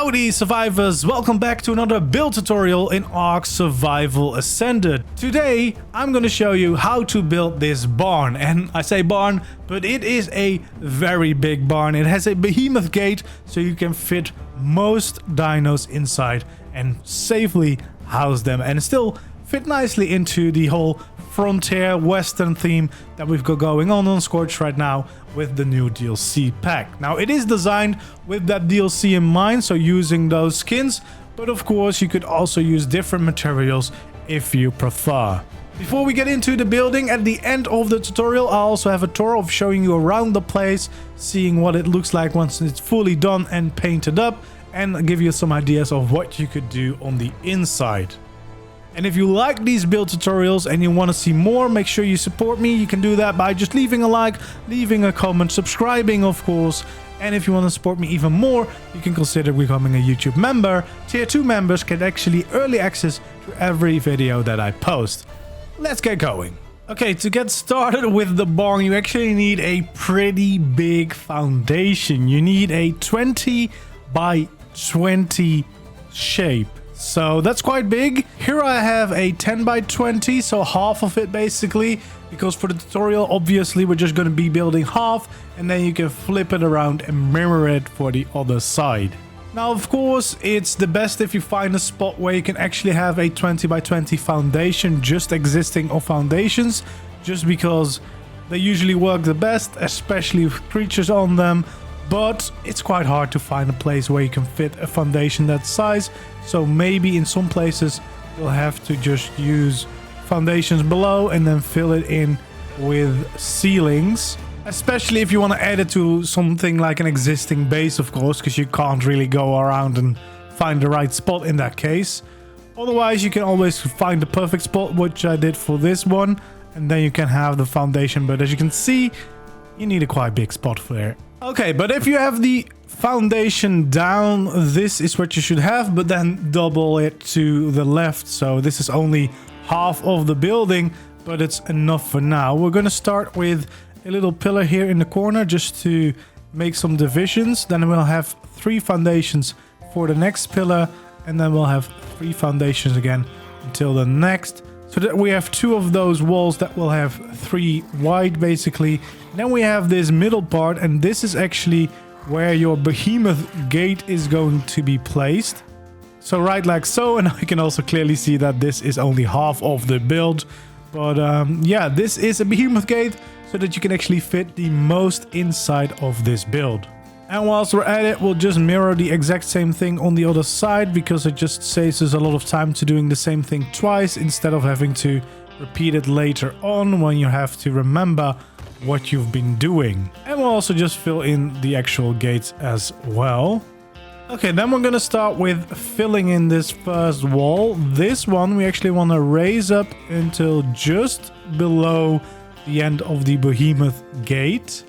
Howdy survivors, welcome back to another build tutorial in ARK Survival Ascended. Today I'm going to show you how to build this barn, and I say barn, but it is a very big barn. It has a behemoth gate so you can fit most dinos inside and safely house them and still fit nicely into the whole frontier western theme that we've got going on Scorch right now with the new DLC pack. Now it is designed with that DLC in mind, so using those skins, but of course you could also use different materials if you prefer. Before we get into the building, at the end of the tutorial I also have a tour of showing you around the place, seeing what it looks like once it's fully done and painted up, and give you some ideas of what you could do on the inside. And if you like these build tutorials and you want to see more, make sure you support me. You can do that by just leaving a like, leaving a comment, subscribing of course. And if you want to support me even more, you can consider becoming a YouTube member. Tier 2 members get actually early access to every video that I post. Let's get going. Okay, to get started with the barn, you actually need a pretty big foundation. You need a 20 by 20 shape. So that's quite big. Here I have a 10 by 20, so half of it basically, because for the tutorial obviously we're just going to be building half, and then you can flip it around and mirror it for the other side. Now of course it's the best if you find a spot where you can actually have a 20 by 20 foundation just existing of foundations, just because they usually work the best, especially with creatures on them. But it's quite hard to find a place where you can fit a foundation that size. So maybe in some places you'll have to just use foundations below and then fill it in with ceilings. Especially if you want to add it to something like an existing base, of course, because you can't really go around and find the right spot in that case. Otherwise, you can always find the perfect spot, which I did for this one. And then you can have the foundation. But as you can see, you need a quite big spot for it. Okay, but if you have the foundation down, this is what you should have, but then double it to the left. So this is only half of the building, but it's enough for now. We're going to start with a little pillar here in the corner just to make some divisions. Then we'll have 3 foundations for the next pillar, and then we'll have 3 foundations again until the next. So that we have 2 of those walls that will have 3 wide basically. Then we have this middle part, and this is actually where your behemoth gate is going to be placed. So right like so, and I can also clearly see that this is only half of the build. But yeah, this is a behemoth gate so that you can actually fit the most inside of this build. And whilst we're at it, we'll just mirror the exact same thing on the other side, because it just saves us a lot of time to doing the same thing twice instead of having to repeat it later on when you have to remember what you've been doing. And we'll also just fill in the actual gates as well. Okay, then we're going to start with filling in this first wall. This one we actually want to raise up until just below the end of the behemoth gate.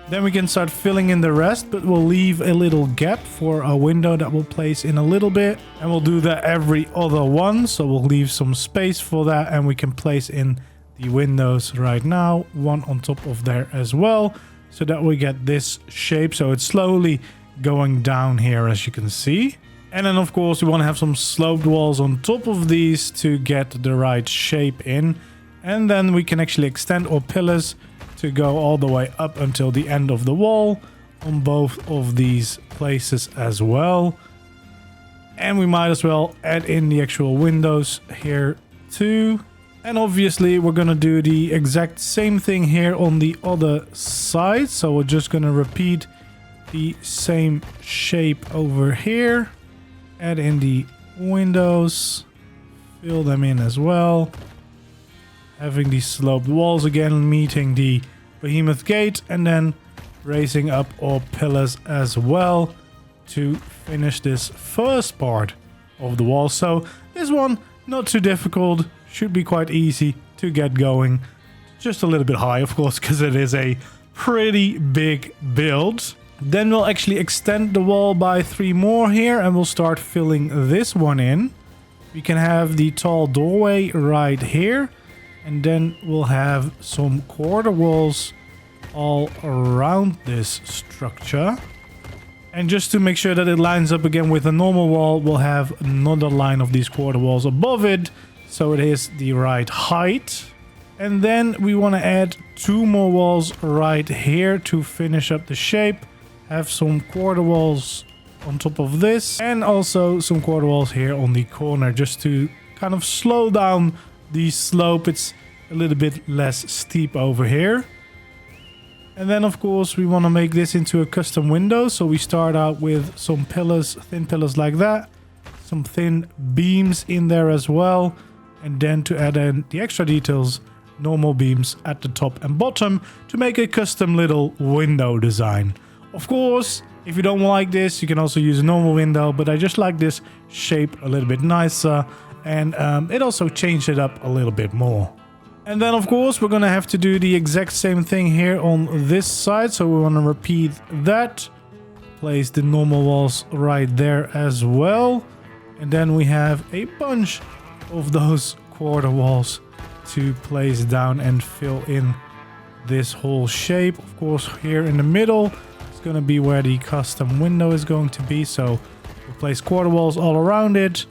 Then we can start filling in the rest, but we'll leave a little gap for a window that we'll place in a little bit. And we'll do that every other one. So we'll leave some space for that, and we can place in the windows right now, one on top of there as well, so that we get this shape. So it's slowly going down here, as you can see. And then of course we want to have some sloped walls on top of these to get the right shape in. And then we can actually extend our pillars to go all the way up until the end of the wall on both of these places as well. And we might as well add in the actual windows here too. And obviously we're going to do the exact same thing here on the other side. So we're just going to repeat the same shape over here. Add in the windows. Fill them in as well. Having these sloped walls again, meeting the behemoth gate, and then raising up our pillars as well to finish this first part of the wall. So this one, not too difficult, should be quite easy to get going. Just a little bit high, of course, because it is a pretty big build. Then we'll actually extend the wall by 3 more here, and we'll start filling this one in. We can have the tall doorway right here. And then we'll have some quarter walls all around this structure. And just to make sure that it lines up again with a normal wall, we'll have another line of these quarter walls above it, so it is the right height. And then we want to add 2 more walls right here to finish up the shape. Have some quarter walls on top of this, and also some quarter walls here on the corner, just to kind of slow down the slope. It's a little bit less steep over here. And then of course we want to make this into a custom window, so we start out with some pillars, thin pillars like that, some thin beams in there as well, and then to add in the extra details, normal beams at the top and bottom to make a custom little window design. Of course, if you don't like this, you can also use a normal window, but I just like this shape a little bit nicer, and it also changed it up a little bit more. And then of course we're gonna have to do the exact same thing here on this side, so we want to repeat that. Place the normal walls right there as well, and then we have a bunch of those quarter walls to place down and fill in this whole shape. Of course, here in the middle is gonna be where the custom window is going to be, so we'll place quarter walls all around it.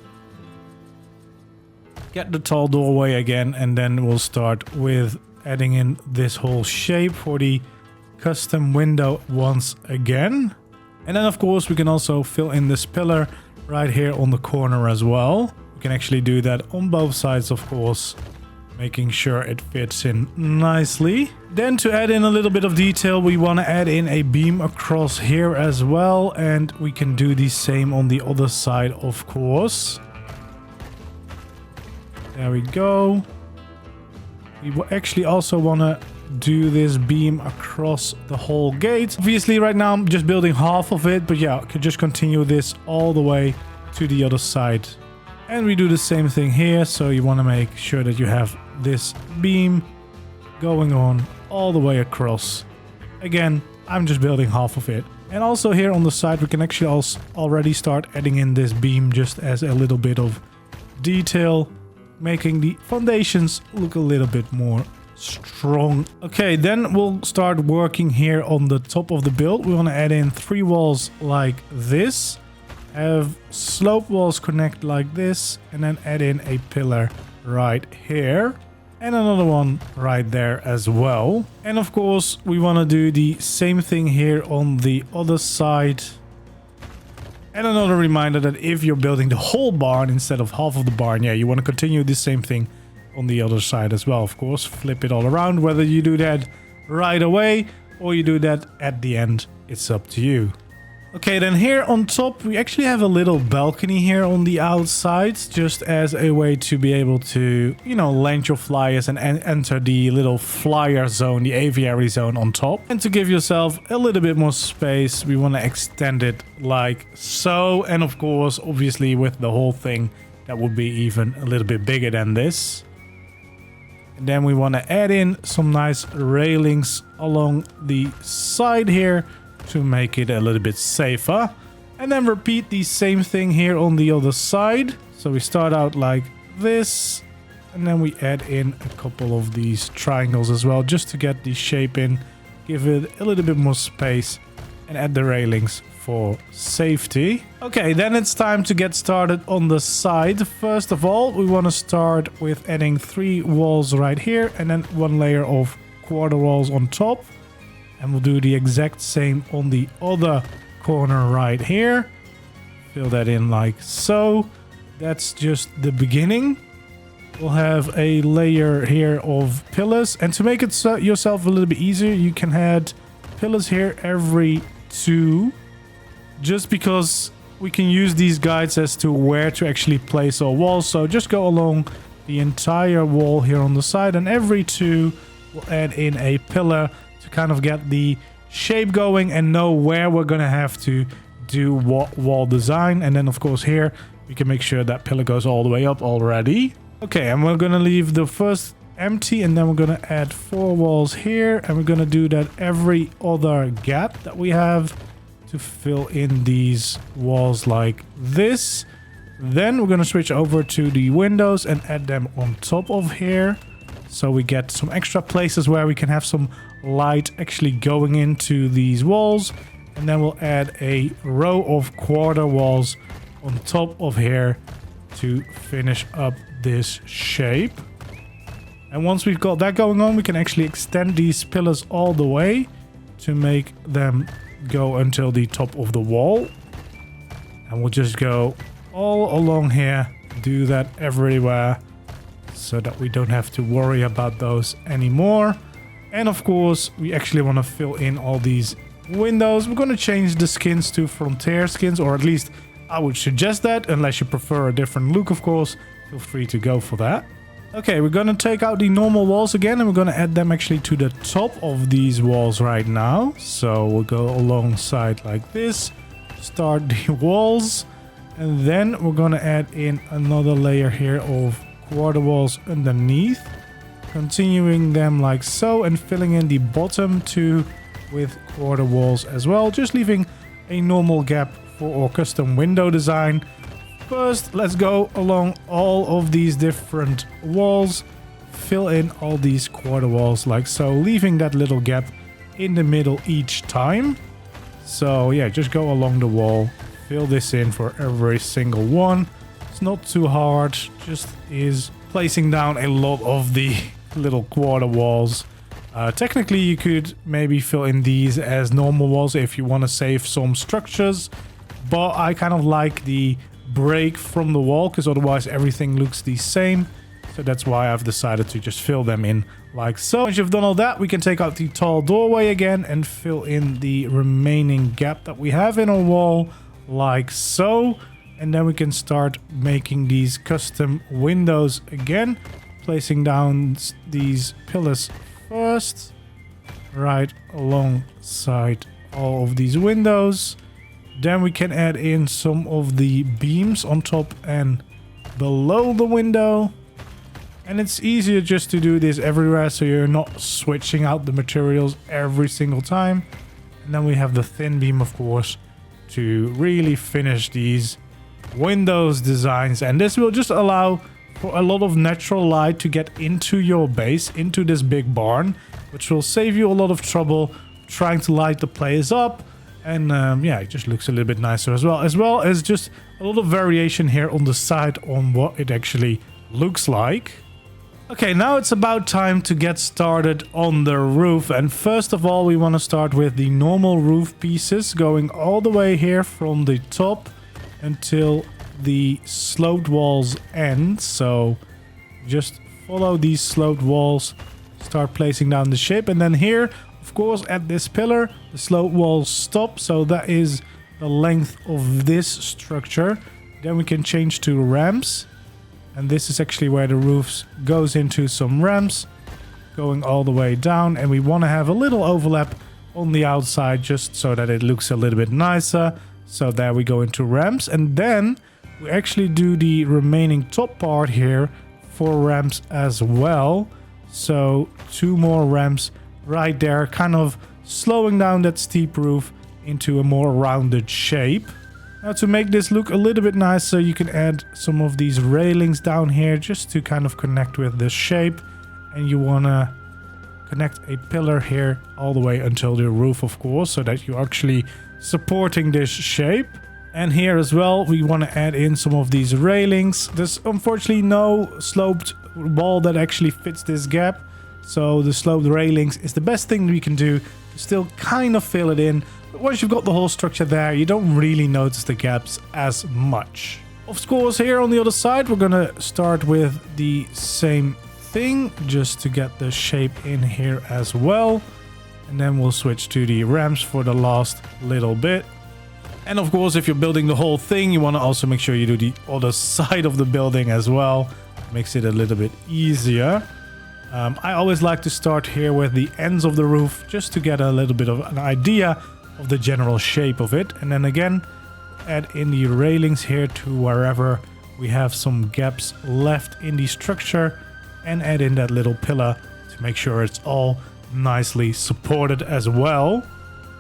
Get the tall doorway again, and then we'll start with adding in this whole shape for the custom window once again. And then of course we can also fill in this pillar right here on the corner as well. We can actually do that on both sides, of course, making sure it fits in nicely. Then to add in a little bit of detail, we want to add in a beam across here as well, and we can do the same on the other side, of course. There we go. We actually also want to do this beam across the whole gate. Obviously right now I'm just building half of it, but yeah, I could just continue this all the way to the other side. And we do the same thing here, so you want to make sure that you have this beam going on all the way across. Again, I'm just building half of it. And also here on the side we can actually also already start adding in this beam just as a little bit of detail, making the foundations look a little bit more strong. Okay, then we'll start working here on the top of the build. We want to add in 3 walls like this, have slope walls connect like this, and then add in a pillar right here and another one right there as well. And of course we want to do the same thing here on the other side. And another reminder that if you're building the whole barn instead of half of the barn, yeah, you want to continue the same thing on the other side as well, of course. Flip it all around. Whether you do that right away or you do that at the end, it's up to you. Okay, then here on top, we actually have a little balcony here on the outside, just as a way to be able to, you know, land your flyers and enter the little flyer zone, the aviary zone on top. And to give yourself a little bit more space, we want to extend it like so. And of course, obviously with the whole thing, that would be even a little bit bigger than this. And then we want to add in some nice railings along the side here to make it a little bit safer. And then repeat the same thing here on the other side. So we start out like this, and then we add in a couple of these triangles as well, just to get the shape in, give it a little bit more space, and add the railings for safety. Okay, then it's time to get started on the side. First of all, we want to start with adding 3 walls right here, and then 1 layer of quarter walls on top. And we'll do the exact same on the other corner right here. Fill that in like so. That's just the beginning. We'll have a layer here of pillars. And to make it yourself a little bit easier, you can add pillars here every 2. Just because we can use these guides as to where to actually place our walls. So just go along the entire wall here on the side. And every 2, we'll add in a pillar to kind of get the shape going and know where we're going to have to do what wall design. And then of course here we can make sure that pillar goes all the way up already. Okay, and we're going to leave the first empty, and then we're going to add 4 walls here, and we're going to do that every other gap that we have to fill in these walls like this. Then we're going to switch over to the windows and add them on top of here, so we get some extra places where we can have some light actually going into these walls. And then we'll add a row of quarter walls on top of here to finish up this shape. And once we've got that going on, we can actually extend these pillars all the way to make them go until the top of the wall. And we'll just go all along here, do that everywhere, so that we don't have to worry about those anymore. And of course, we actually want to fill in all these windows. We're going to change the skins to Frontier skins, or at least I would suggest that, unless you prefer a different look, of course. Feel free to go for that. Okay, we're going to take out the normal walls again, and we're going to add them actually to the top of these walls right now. So we'll go alongside like this, start the walls, and then we're going to add in another layer here of quarter walls underneath, continuing them like so, and filling in the bottom too with quarter walls as well, just leaving a normal gap for our custom window design. First, let's go along all of these different walls, fill in all these quarter walls like so, leaving that little gap in the middle each time. So yeah, just go along the wall, fill this in for every single one. It's not too hard, just is placing down a lot of the little quarter walls. Technically, you could maybe fill in these as normal walls if you want to save some structures, but I kind of like the break from the wall because otherwise everything looks the same. So that's why I've decided to just fill them in like so. Once you've done all that, we can take out the tall doorway again and fill in the remaining gap that we have in our wall like so. And then we can start making these custom windows again, placing down these pillars first, right alongside all of these windows. Then we can add in some of the beams on top and below the window. And it's easier just to do this everywhere, so you're not switching out the materials every single time. And then we have the thin beam, of course, to really finish these windows designs. And this will just allow for a lot of natural light to get into your base, into this big barn, which will save you a lot of trouble trying to light the place up. And yeah, it just looks a little bit nicer as well as just a lot of variation here on the side on what it actually looks like. Okay, now it's about time to get started on the roof. And first of all, we want to start with the normal roof pieces, going all the way here from the top until the sloped walls end. So just follow these sloped walls, start placing down the shape, and then here, of course, at this pillar, the slope walls stop. So that is the length of this structure. Then we can change to ramps. And this is actually where the roofs goes into some ramps, going all the way down. And we want to have a little overlap on the outside just so that it looks a little bit nicer. So there we go into ramps. And then we actually do the remaining top part here for ramps as well. So 2 more ramps right there, kind of slowing down that steep roof into a more rounded shape. Now, to make this look a little bit nicer, you can add some of these railings down here just to kind of connect with the shape. And you want to connect a pillar here all the way until the roof, of course, so that you're actually supporting this shape. And here as well, we want to add in some of these railings. There's unfortunately no sloped wall that actually fits this gap. So the sloped railings is the best thing we can do to still kind of fill it in. But once you've got the whole structure there, you don't really notice the gaps as much. Of course, here on the other side, we're going to start with the same thing just to get the shape in here as well. And then we'll switch to the ramps for the last little bit. And of course, if you're building the whole thing, you want to also make sure you do the other side of the building as well. Makes it a little bit easier. I always like to start here with the ends of the roof just to get a little bit of an idea of the general shape of it. And then again, add in the railings here to wherever we have some gaps left in the structure, and add in that little pillar to make sure it's all nicely supported as well.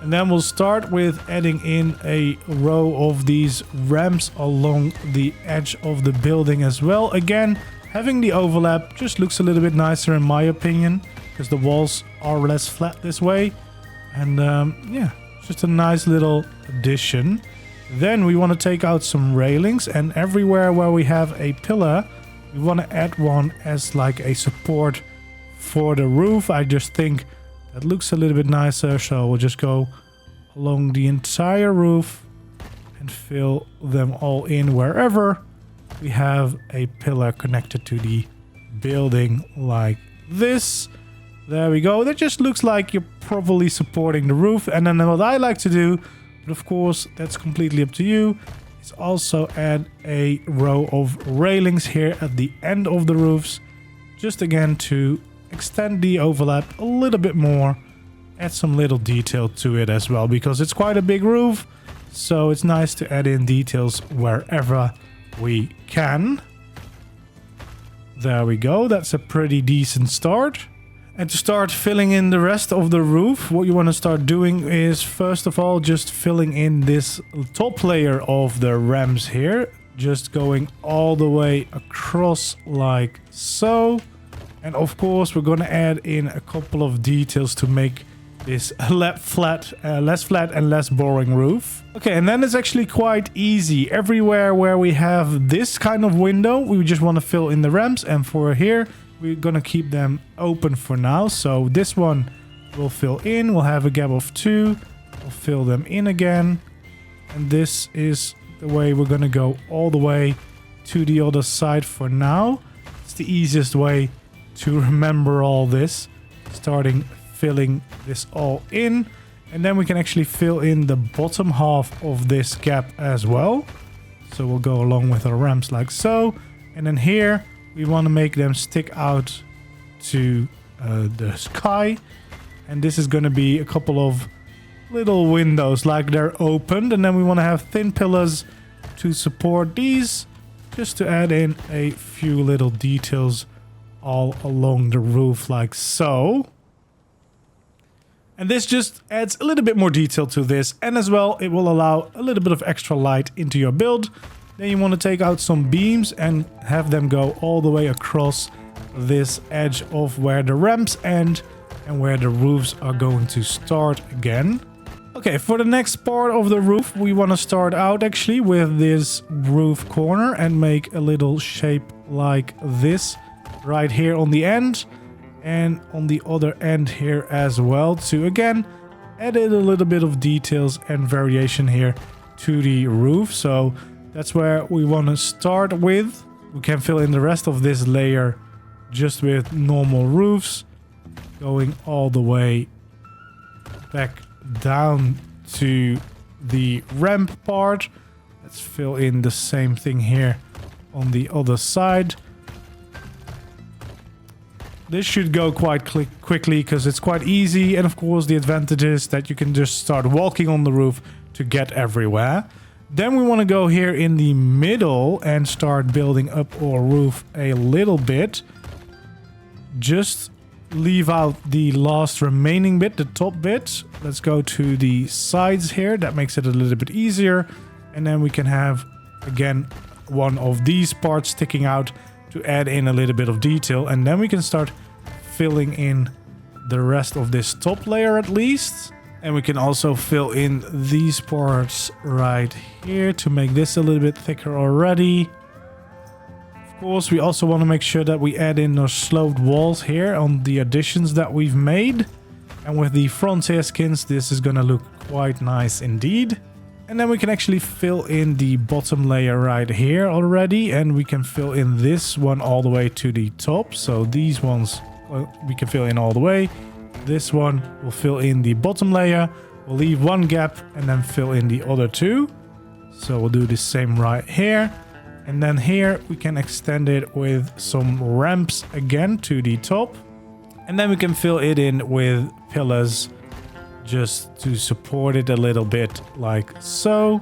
And then we'll start with adding in a row of these ramps along the edge of the building as well. Again, having the overlap just looks a little bit nicer in my opinion, because the walls are less flat this way. And yeah, Just a nice little addition. Then we want to take out some railings, and everywhere where we have a pillar, we want to add one as like a support for the roof. I just think that looks a little bit nicer, so we'll just go along the entire roof and fill them all in wherever we have a pillar connected to the building like this. There we go. That just looks like you're probably supporting the roof. And then what I like to do, but of course that's completely up to you, is also add a row of railings here at the end of the roofs, just again to extend the overlap a little bit more, add some little detail to it as well, because it's quite a big roof, so it's nice to add in details wherever we can. There we go. That's a pretty decent start. And to start filling in the rest of the roof, what you want to start doing is first of all just filling in this top layer of the ramps here, just going all the way across like so. And of course we're going to add in a couple of details to make this less flat and less boring roof. Okay, and then it's actually quite easy. Everywhere where we have this kind of window, we just want to fill in the ramps, and for here we're gonna keep them open for now. So this one will fill in, we'll have a gap of 2, we'll fill them in again, and this is the way we're gonna go all the way to the other side for now. It's the easiest way to remember all this, starting filling this all in, and then we can actually fill in the bottom half of this gap as well. So we'll go along with our ramps like so, and then here we want to make them stick out to the sky, and this is going to be a couple of little windows like they're opened, and then we want to have thin pillars to support these, just to add in a few little details all along the roof like so. And this just adds a little bit more detail to this, and as well it will allow a little bit of extra light into your build. Then you want to take out some beams and have them go all the way across this edge of where the ramps end and where the roofs are going to start again. Okay, for the next part of the roof, we want to start out actually with this roof corner and make a little shape like this right here on the end, and on the other end here as well, to again add in a little bit of details and variation here to the roof. So that's where we want to start with. We can fill in the rest of this layer just with normal roofs, going all the way back down to the ramp part. Let's fill in the same thing here on the other side. This should go quite quickly because it's quite easy, and of course the advantage is that you can just start walking on the roof to get everywhere. Then we want to go here in the middle and start building up our roof a little bit. Just leave out the last remaining bit, the top bit. Let's go to the sides here. That makes it a little bit easier. And then we can have, again, one of these parts sticking out to add in a little bit of detail. And then we can start filling in the rest of this top layer at least. And we can also fill in these parts right here to make this a little bit thicker already. Of course, we also want to make sure that we add in those sloped walls here on the additions that we've made. And with the frontier skins, this is going to look quite nice indeed. And then we can actually fill in the bottom layer right here already. And we can fill in this one all the way to the top. So these ones, well, we can fill in all the way. This one will fill in the bottom layer. We'll leave one gap and then fill in the other two. So we'll do the same right here. And then here we can extend it with some ramps again to the top. And then we can fill it in with pillars just to support it a little bit like so.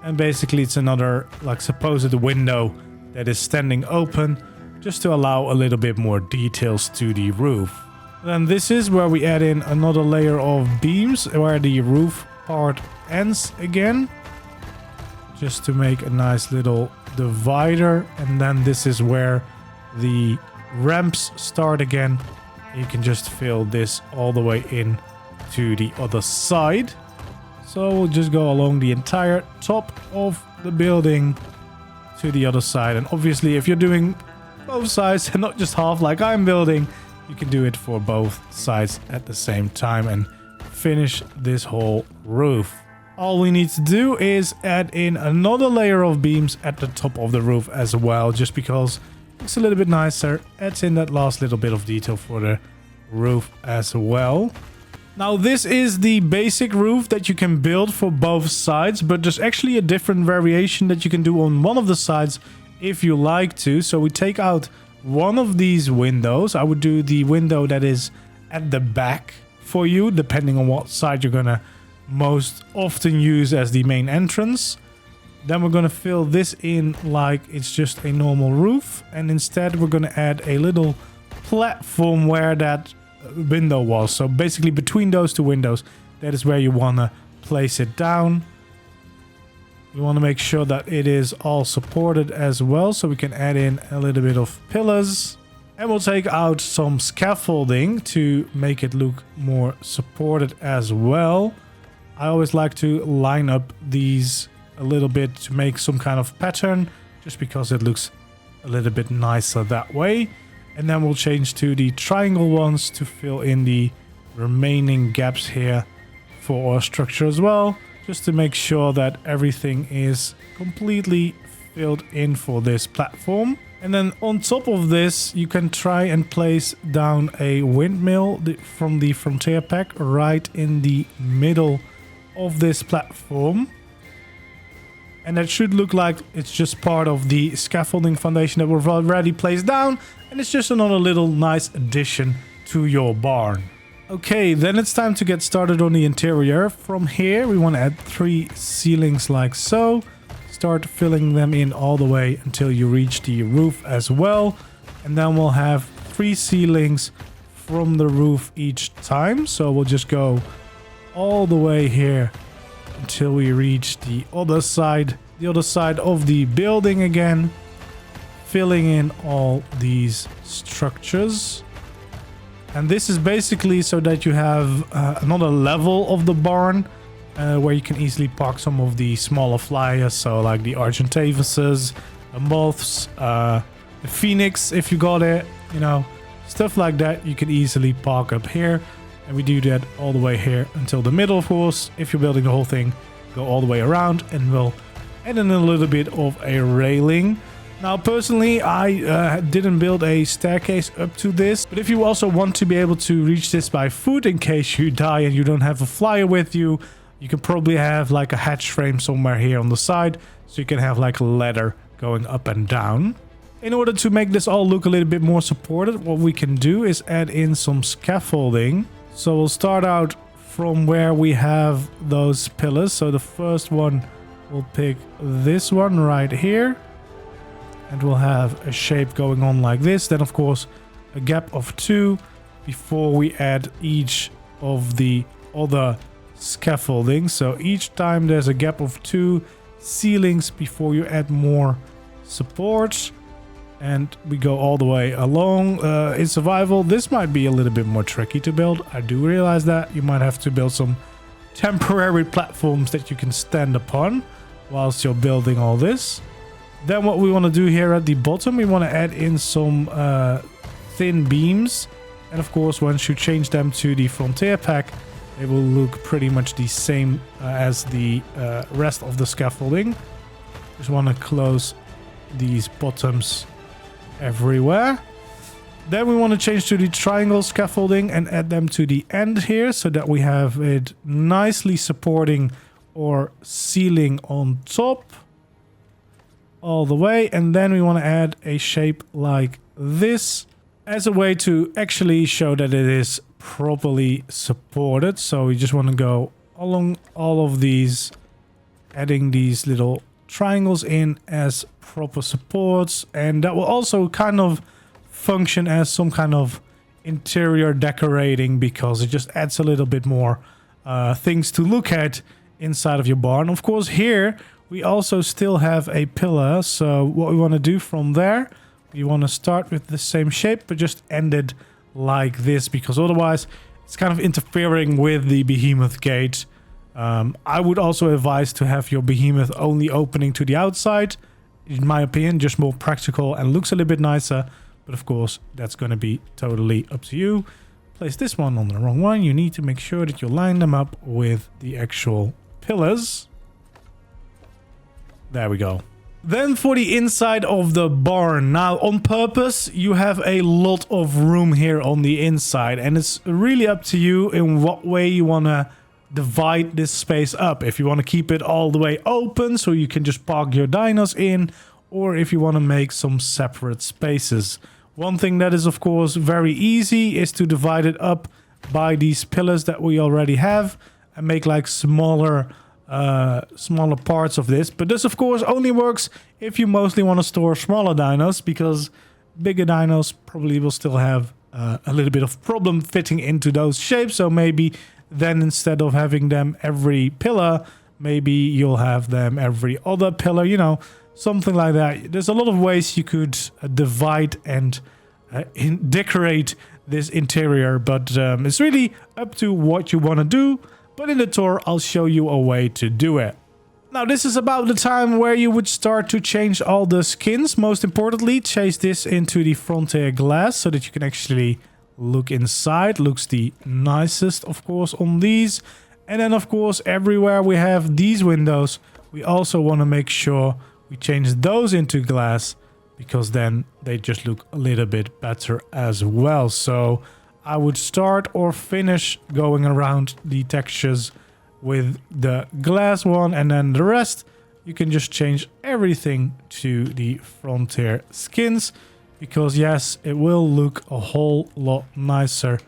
And basically it's another like supposed window that is standing open just to allow a little bit more details to the roof. Then this is where we add in another layer of beams where the roof part ends again, just to make a nice little divider. And then this is where the ramps start again. You can just fill this all the way in to the other side. So we'll just go along the entire top of the building to the other side. And obviously, if you're doing both sides and not just half like I'm building, you can do it for both sides at the same time and finish this whole roof. All we need to do is add in another layer of beams at the top of the roof as well, just because it's a little bit nicer. Adds in that last little bit of detail for the roof as well. Now this is the basic roof that you can build for both sides, but there's actually a different variation that you can do on one of the sides if you like to. So we take out one of these windows. I would do the window that is at the back for you, depending on what side you're gonna most often use as the main entrance. Then we're gonna fill this in like it's just a normal roof, and instead we're gonna add a little platform where that window was. So basically between those two windows, that is where you want to place it down. You want to make sure that it is all supported as well, so we can add in a little bit of pillars, and we'll take out some scaffolding to make it look more supported as well. I always like to line up these a little bit to make some kind of pattern, just because it looks a little bit nicer that way. And then we'll change to the triangle ones to fill in the remaining gaps here for our structure as well, just to make sure that everything is completely filled in for this platform. And then on top of this, you can try and place down a windmill from the Frontier pack right in the middle of this platform. And that should look like it's just part of the scaffolding foundation that we've already placed down. And it's just another little nice addition to your barn. Okay, then it's time to get started on the interior. From here, we want to add 3 ceilings like so. Start filling them in all the way until you reach the roof as well. And then we'll have 3 ceilings from the roof each time. So we'll just go all the way here until we reach the other side of the building again, filling in all these structures. And this is basically so that you have another level of the barn where you can easily park some of the smaller flyers, so like the Argentavises, the moths, the phoenix if you got it, you know, stuff like that you can easily park up here. And we do that all the way here until the middle, of course. If you're building the whole thing, go all the way around, and we'll add in a little bit of a railing. Now, personally, I didn't build a staircase up to this, but if you also want to be able to reach this by foot in case you die and you don't have a flyer with you, you can probably have like a hatch frame somewhere here on the side, so you can have like a ladder going up and down. In order to make this all look a little bit more supported, what we can do is add in some scaffolding. So we'll start out from where we have those pillars. So the first one, we'll pick this one right here. And we'll have a shape going on like this. Then, of course, a gap of 2 before we add each of the other scaffolding. So each time there's a gap of 2 ceilings before you add more support. And we go all the way along. In survival, this might be a little bit more tricky to build. I do realize that. You might have to build some temporary platforms that you can stand upon whilst you're building all this. Then what we want to do here at the bottom, we want to add in some thin beams. And of course, once you change them to the Frontier pack, they will look pretty much the same as the rest of the scaffolding. Just want to close these bottoms everywhere. Then we want to change to the triangle scaffolding and add them to the end here, so that we have it nicely supporting our ceiling on top all the way. And then we want to add a shape like this as a way to actually show that it is properly supported. So we just want to go along all of these, adding these little triangles in as proper supports, and that will also kind of function as some kind of interior decorating, because it just adds a little bit more things to look at inside of your barn. Of course, here we also still have a pillar, so what we want to do from there, we want to start with the same shape but just end it like this, because otherwise It's kind of interfering with the behemoth gate. I would also advise to have your behemoth only opening to the outside. In my opinion, just more practical and looks a little bit nicer. But of course, that's going to be totally up to you. Place this one on the wrong one. You need to make sure that you line them up with the actual pillars. There we go. Then for the inside of the barn. Now, on purpose, you have a lot of room here on the inside. And it's really up to you in what way you want to divide this space up. If you want to keep it all the way open so you can just park your dinos in. Or if you want to make some separate spaces. One thing that is, of course, very easy is to divide it up by these pillars that we already have. And make like smaller parts of this. But this, of course, only works if you mostly want to store smaller dinos, because bigger dinos probably will still have a little bit of problem fitting into those shapes. So maybe then instead of having them every pillar, maybe you'll have them every other pillar, you know, something like that. There's a lot of ways you could divide and decorate this interior, but it's really up to what you want to do. But in the tour, I'll show you a way to do it. Now, this is about the time where you would start to change all the skins. Most importantly, change this into the frontier glass so that you can actually look inside. Looks the nicest, of course, on these. And then, of course, everywhere we have these windows, we also want to make sure we change those into glass, because then they just look a little bit better as well. So I would start or finish going around the textures with the glass one, and then the rest you can just change everything to the frontier skins, because yes, it will look a whole lot nicer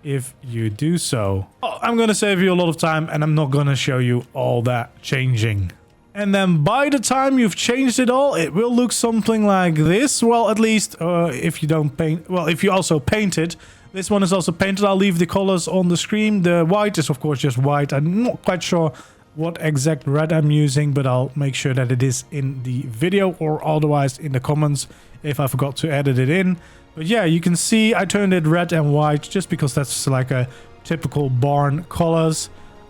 if you do so. Oh, I'm gonna save you a lot of time and I'm not gonna show you all that changing. And then by the time you've changed it all, it will look something like this. Well, at least if you don't paint, well, if you also paint it. This one is also painted. I'll leave the colors on the screen. The white is, of course, just white. I'm not quite sure what exact red I'm using, but I'll make sure that it is in the video, or otherwise in the comments if I forgot to edit it in. But yeah, you can see I turned it red and white just because that's like a typical barn colors.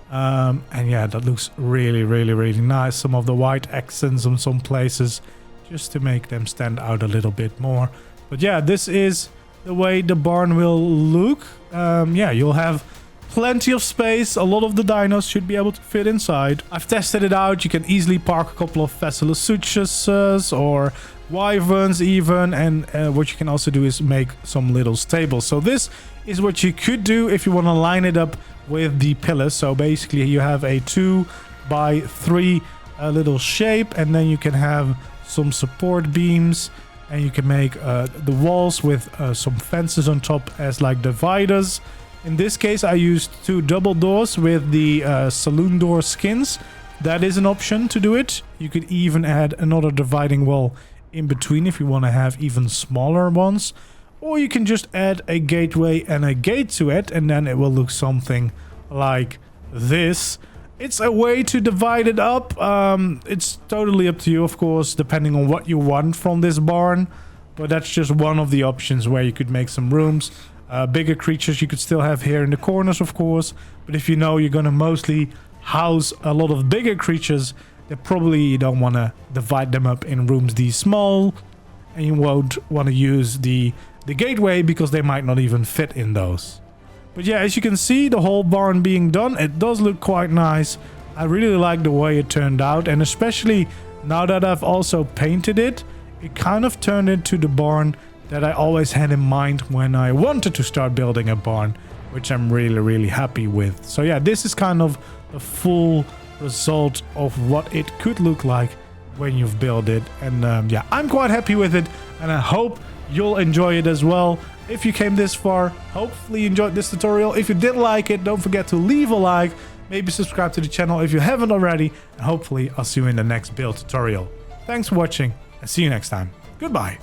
And yeah, that looks really, really, really nice. Some of the white accents in some places just to make them stand out a little bit more. But yeah, this is the way the barn will look. Yeah, you'll have plenty of space. A lot of the dinos should be able to fit inside. I've tested it out. You can easily park a couple of Veselosuchus or wyverns even. And what you can also do is make some little stables. So this is what you could do if you want to line it up with the pillars. So basically you have a 2 by 3 little shape, and then you can have some support beams. And you can make the walls with some fences on top as like dividers. In this case, I used 2 double doors with the saloon door skins. That is an option to do it. You could even add another dividing wall in between if you want to have even smaller ones. Or you can just add a gateway and a gate to it, and then it will look something like this. It's a way to divide it up. It's totally up to you, of course, depending on what you want from this barn. But that's just one of the options where you could make some rooms. Bigger creatures you could still have here in the corners, of course. But if you know you're going to mostly house a lot of bigger creatures, then probably you don't want to divide them up in rooms this small. And you won't want to use the gateway because they might not even fit in those. But yeah, as you can see, the whole barn being done, it does look quite nice. I really like the way it turned out, and especially now that I've also painted it, it kind of turned into the barn that I always had in mind when I wanted to start building a barn, which I'm really, really happy with. So yeah, this is kind of the full result of what it could look like when you've built it. And yeah, I'm quite happy with it, and I hope you'll enjoy it as well. If you came this far, hopefully you enjoyed this tutorial. If you did like it, don't forget to leave a like. Maybe subscribe to the channel if you haven't already. And hopefully I'll see you in the next build tutorial. Thanks for watching, and see you next time. Goodbye.